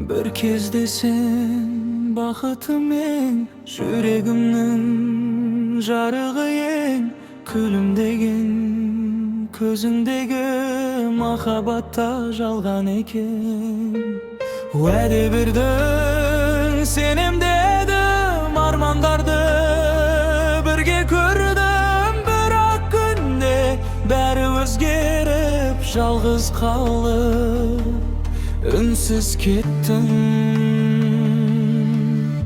Bir kezde sen bakıtım eң, yüregimnin jarıgı eң, külümdegen közündegi mahabatta жалган экен. Вәде бердиң, сенем дедим, армандарды birge көрдüm, бирок күндө бәри өзгерip, жалгыз калып, үнсүз кеттим.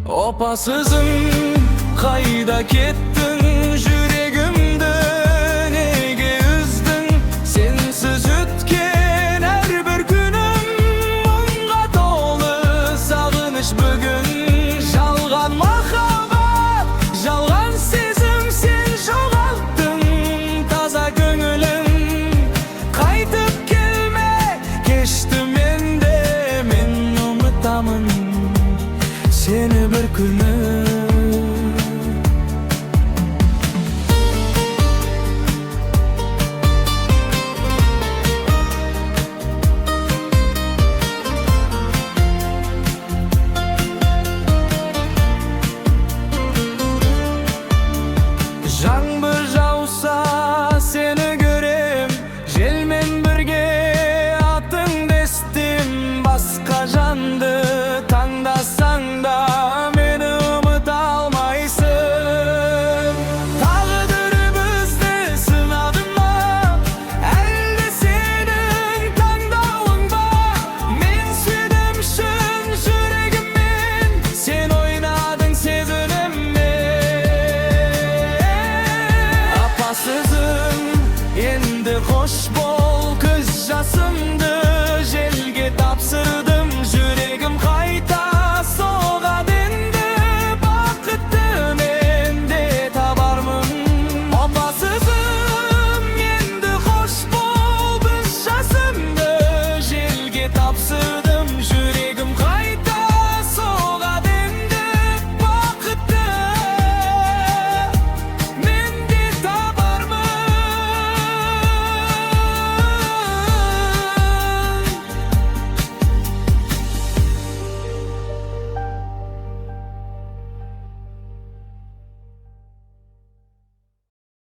Опасызым, кайда кеттиң, жүрегимди неге үздүң? Сенсиз өткөн ар бир күнүм муңга толы, сагыныч бүгүн. Жалган махаббат, жалган сезим, сен жогалттың таза көңүлүм. Кайтып келме, кечти менде, мен унутамын seni bir күнү.